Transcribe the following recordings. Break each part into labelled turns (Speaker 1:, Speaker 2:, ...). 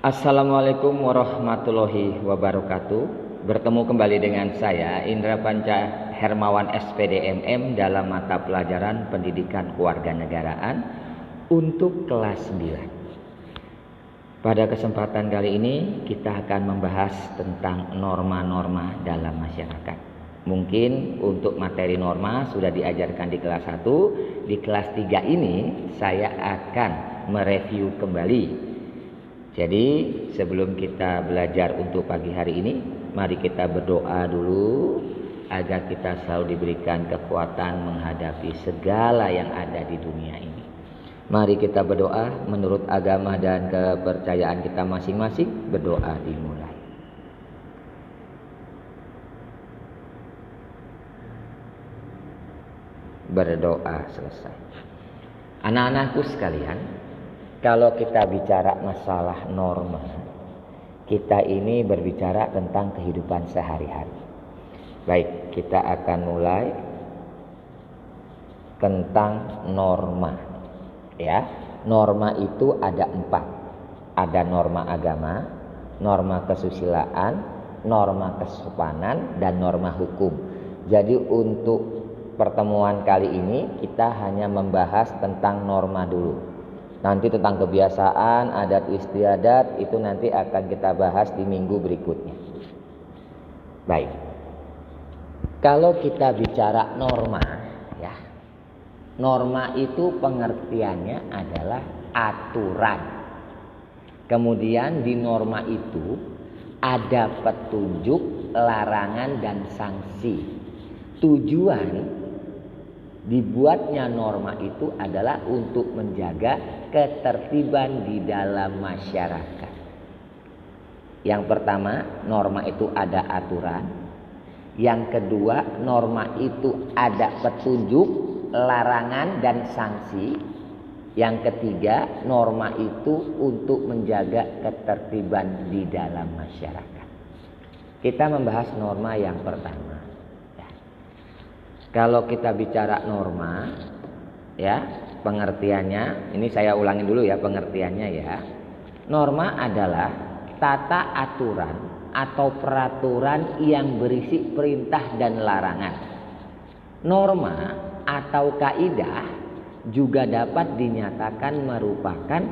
Speaker 1: Assalamualaikum warahmatullahi wabarakatuh. Bertemu kembali dengan saya Indra Panca Hermawan SPD MM dalam mata pelajaran Pendidikan Kewarganegaraan untuk kelas 9. Pada kesempatan kali ini kita akan membahas tentang norma-norma dalam masyarakat. Mungkin untuk materi norma sudah diajarkan di kelas 1. Di kelas 3 ini saya akan mereview kembali. Jadi sebelum kita belajar untuk pagi hari ini, mari kita berdoa dulu agar kita selalu diberikan kekuatan menghadapi segala yang ada di dunia ini. Mari kita berdoa menurut agama dan kepercayaan kita masing-masing. Berdoa dimulai. Berdoa selesai. Anak-anakku sekalian, kalau kita bicara masalah norma, kita ini berbicara tentang kehidupan sehari-hari. Baik, kita akan mulai tentang norma. Ya, norma itu ada 4. Ada norma agama, norma kesusilaan, norma kesopanan, dan norma hukum. Jadi untuk pertemuan kali ini kita hanya membahas tentang norma dulu. Nanti tentang kebiasaan, adat istiadat itu nanti akan kita bahas di minggu berikutnya. Baik. Kalau kita bicara norma, ya. Norma itu pengertiannya adalah aturan. Kemudian di norma itu ada petunjuk, larangan, dan sanksi. Tujuan dibuatnya norma itu adalah untuk menjaga ketertiban di dalam masyarakat. Yang pertama, norma itu ada aturan. Yang kedua, norma itu ada petunjuk, larangan, dan sanksi. Yang ketiga, norma itu untuk menjaga ketertiban di dalam masyarakat. Kita membahas norma yang pertama. Kalau kita bicara norma, ya, pengertiannya, ini saya ulangin dulu ya pengertiannya ya. Norma adalah tata aturan atau peraturan yang berisi perintah dan larangan. Norma atau kaidah juga dapat dinyatakan merupakan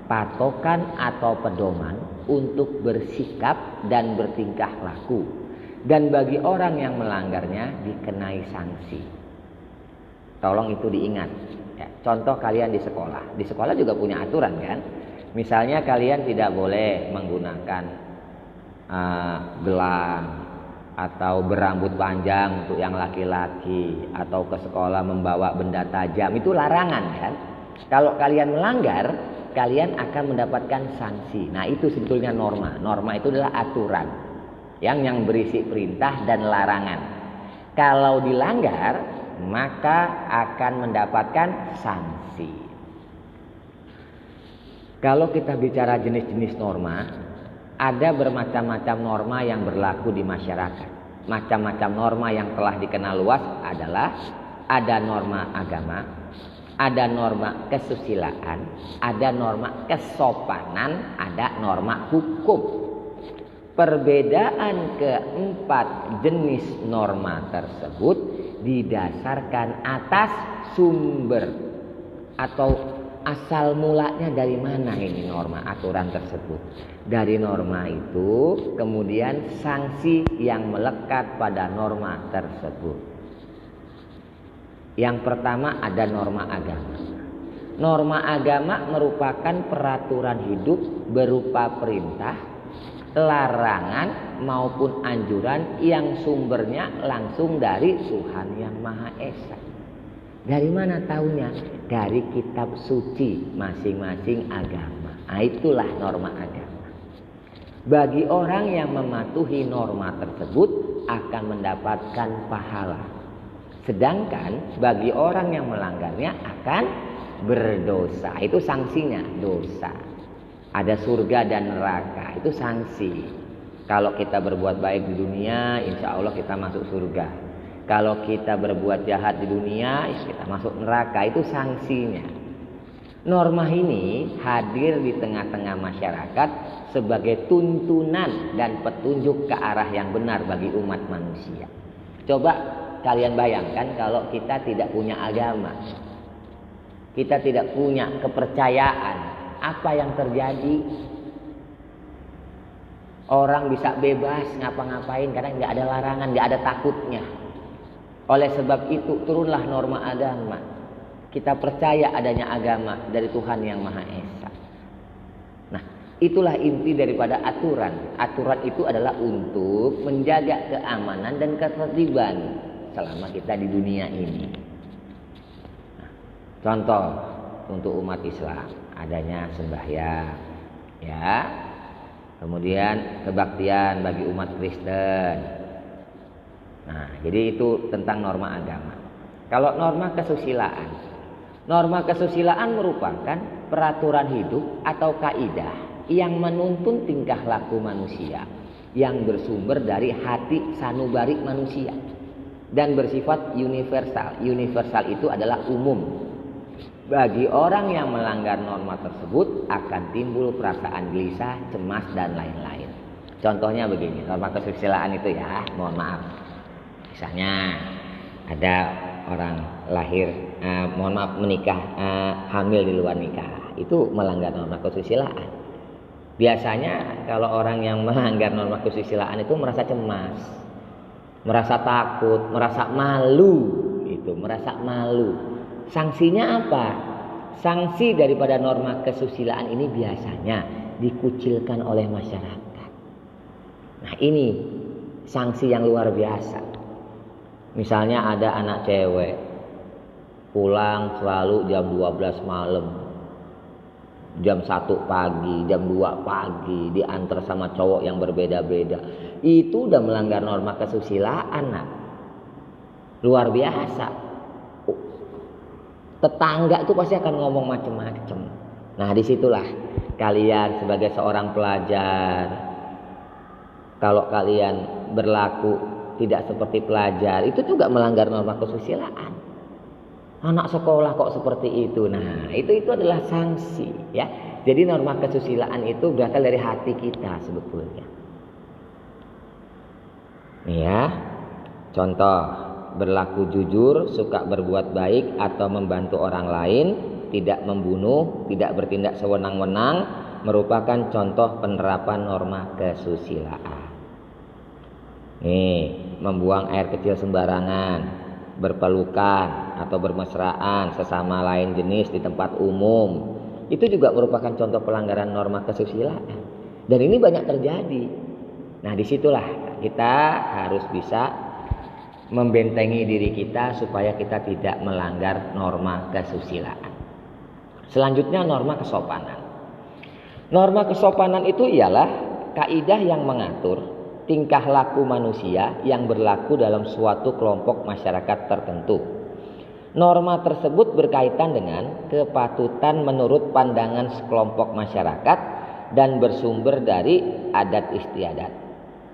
Speaker 1: patokan atau pedoman untuk bersikap dan bertingkah laku. Dan bagi orang yang melanggarnya dikenai sanksi. Tolong itu diingat. Ya, contoh kalian di sekolah. Di sekolah juga punya aturan kan. Misalnya kalian tidak boleh menggunakan gelang atau berambut panjang untuk yang laki-laki, atau ke sekolah membawa benda tajam. Itu larangan kan. Kalau kalian melanggar, kalian akan mendapatkan sanksi. Nah itu sebetulnya norma. Norma itu adalah aturan yang berisi perintah dan larangan. Kalau dilanggar, maka akan mendapatkan sanksi. Kalau kita bicara jenis-jenis norma, ada bermacam-macam norma yang berlaku di masyarakat. Macam-macam norma yang telah dikenal luas adalah ada norma agama, ada norma kesusilaan, ada norma kesopanan, ada norma hukum. Perbedaan keempat jenis norma tersebut didasarkan atas sumber atau asal mulanya dari mana ini norma aturan tersebut. Dari norma itu kemudian sanksi yang melekat pada norma tersebut. Yang pertama ada norma agama. Norma agama merupakan peraturan hidup berupa perintah, larangan maupun anjuran yang sumbernya langsung dari Tuhan Yang Maha Esa. Dari mana taunya? Dari kitab suci masing-masing agama. Nah, itulah norma agama. Bagi orang yang mematuhi norma tersebut akan mendapatkan pahala. Sedangkan bagi orang yang melanggarnya akan berdosa. Itu sanksinya, dosa. Ada surga dan neraka, itu sanksi. Kalau kita berbuat baik di dunia, insya Allah kita masuk surga. Kalau kita berbuat jahat di dunia, kita masuk neraka, itu sanksinya. Norma ini hadir di tengah-tengah masyarakat sebagai tuntunan dan petunjuk ke arah yang benar bagi umat manusia. Coba kalian bayangkan kalau kita tidak punya agama, kita tidak punya kepercayaan, apa yang terjadi? Orang bisa bebas ngapa-ngapain karena nggak ada larangan, nggak ada takutnya. Oleh sebab itu turunlah norma agama. Kita percaya adanya agama dari Tuhan Yang Maha Esa. Nah, itulah inti daripada aturan. Aturan itu adalah untuk menjaga keamanan dan ketertiban selama kita di dunia ini. Nah, contoh untuk umat Islam adanya sembahyang, ya. Kemudian kebaktian bagi umat Kristen. Nah, jadi itu tentang norma agama. Kalau norma kesusilaan, norma kesusilaan merupakan peraturan hidup atau kaidah yang menuntun tingkah laku manusia yang bersumber dari hati sanubari manusia dan bersifat universal. Universal itu adalah umum. Bagi orang yang melanggar norma tersebut akan timbul perasaan gelisah, cemas, dan lain-lain. Contohnya begini, norma kesusilaan itu ya, mohon maaf. Misalnya ada orang lahir, menikah, hamil di luar nikah, itu melanggar norma kesusilaan. Biasanya kalau orang yang melanggar norma kesusilaan itu merasa cemas, merasa takut, merasa malu, merasa malu. Sanksinya apa? Sanksi daripada norma kesusilaan ini biasanya dikucilkan oleh masyarakat. Nah, ini sanksi yang luar biasa. Misalnya ada anak cewek pulang selalu jam 12 malam, jam 1 pagi, jam 2 pagi, diantar sama cowok yang berbeda-beda. Itu udah melanggar norma kesusilaan, nah. Luar biasa. Tetangga itu pasti akan ngomong macem-macem. Nah, disitulah kalian sebagai seorang pelajar, kalau kalian berlaku tidak seperti pelajar, itu juga melanggar norma kesusilaan. Anak sekolah kok seperti itu. Nah, itu adalah sanksi, ya. Jadi norma kesusilaan itu berasal dari hati kita sebetulnya. Nih ya, contoh. Berlaku jujur, suka berbuat baik atau membantu orang lain, tidak membunuh, tidak bertindak sewenang-wenang, merupakan contoh penerapan norma kesusilaan. Nih, membuang air kecil sembarangan, berpelukan atau bermesraan sesama lain jenis di tempat umum, itu juga merupakan contoh pelanggaran norma kesusilaan. Dan ini banyak terjadi. Nah, disitulah kita harus bisa membentengi diri kita supaya kita tidak melanggar norma kesusilaan. Selanjutnya norma kesopanan. Norma kesopanan itu ialah kaidah yang mengatur tingkah laku manusia yang berlaku dalam suatu kelompok masyarakat tertentu. Norma tersebut berkaitan dengan kepatutan menurut pandangan sekelompok masyarakat dan bersumber dari adat istiadat,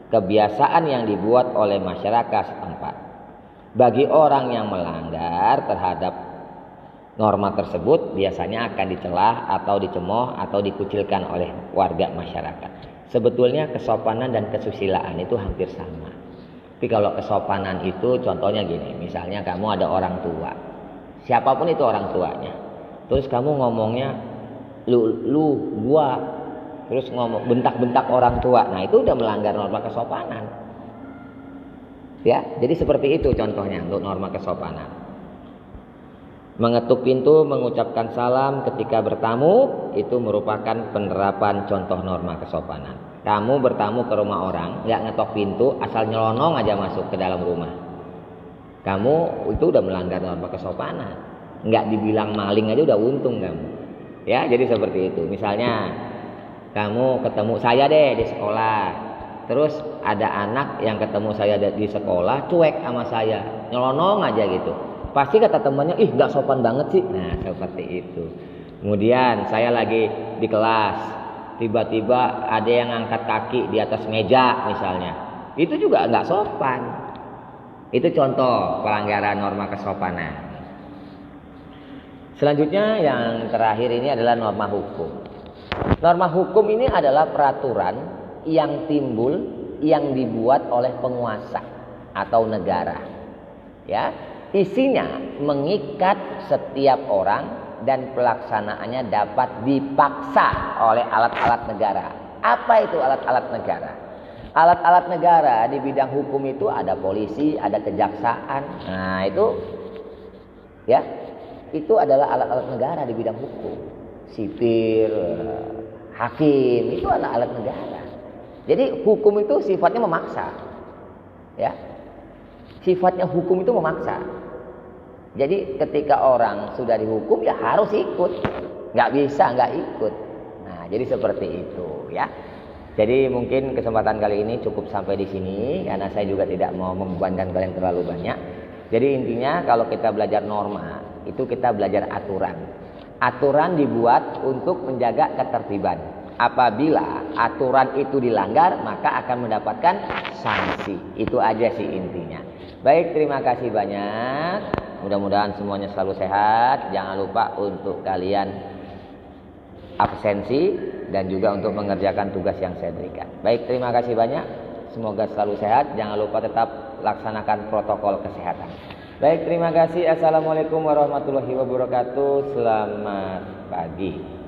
Speaker 1: kebiasaan yang dibuat oleh masyarakat setempat. Bagi orang yang melanggar terhadap norma tersebut biasanya akan dicela atau dicemooh atau dikucilkan oleh warga masyarakat. Sebetulnya kesopanan dan kesusilaan itu hampir sama. Tapi kalau kesopanan itu contohnya gini, misalnya kamu ada orang tua, siapapun itu orang tuanya, terus kamu ngomongnya lu gua, terus ngomong bentak-bentak orang tua, nah itu udah melanggar norma kesopanan. Ya, jadi seperti itu contohnya untuk norma kesopanan. Mengetuk pintu, mengucapkan salam ketika bertamu, itu merupakan penerapan contoh norma kesopanan. Kamu bertamu ke rumah orang, nggak ngetok pintu, asal nyelonong aja masuk ke dalam rumah, kamu itu udah melanggar norma kesopanan. Nggak dibilang maling aja udah untung kamu. Ya, jadi seperti itu. Misalnya kamu ketemu saya deh di sekolah, terus ada anak yang ketemu saya di sekolah cuek sama saya, nyelonong aja gitu. Pasti kata temannya, ih gak sopan banget sih. Nah, seperti itu. Kemudian saya lagi di kelas, tiba-tiba ada yang angkat kaki di atas meja misalnya. Itu juga gak sopan. Itu contoh pelanggaran norma kesopanan. Selanjutnya yang terakhir ini adalah norma hukum. Norma hukum ini adalah peraturan yang timbul, yang dibuat oleh penguasa atau negara. Ya, isinya mengikat setiap orang dan pelaksanaannya dapat dipaksa oleh alat-alat negara. Apa itu alat-alat negara? Alat-alat negara di bidang hukum itu ada polisi, ada kejaksaan. Nah, itu ya, itu adalah alat-alat negara di bidang hukum. Sipir, hakim, itu adalah alat negara. Jadi hukum itu sifatnya memaksa. Ya. Sifatnya hukum itu memaksa. Jadi ketika orang sudah dihukum ya harus ikut. Nggak bisa nggak ikut. Nah, jadi seperti itu ya. Jadi mungkin kesempatan kali ini cukup sampai di sini karena saya juga tidak mau membebankan kalian terlalu banyak. Jadi intinya kalau kita belajar norma itu kita belajar aturan. Aturan dibuat untuk menjaga ketertiban. Apabila aturan itu dilanggar maka akan mendapatkan sanksi. Itu aja sih intinya. Baik, terima kasih banyak. Mudah-mudahan semuanya selalu sehat. Jangan lupa untuk kalian absensi dan juga untuk mengerjakan tugas yang saya berikan. Baik, terima kasih banyak. Semoga selalu sehat. Jangan lupa tetap laksanakan protokol kesehatan. Baik, terima kasih. Assalamualaikum warahmatullahi wabarakatuh. Selamat pagi.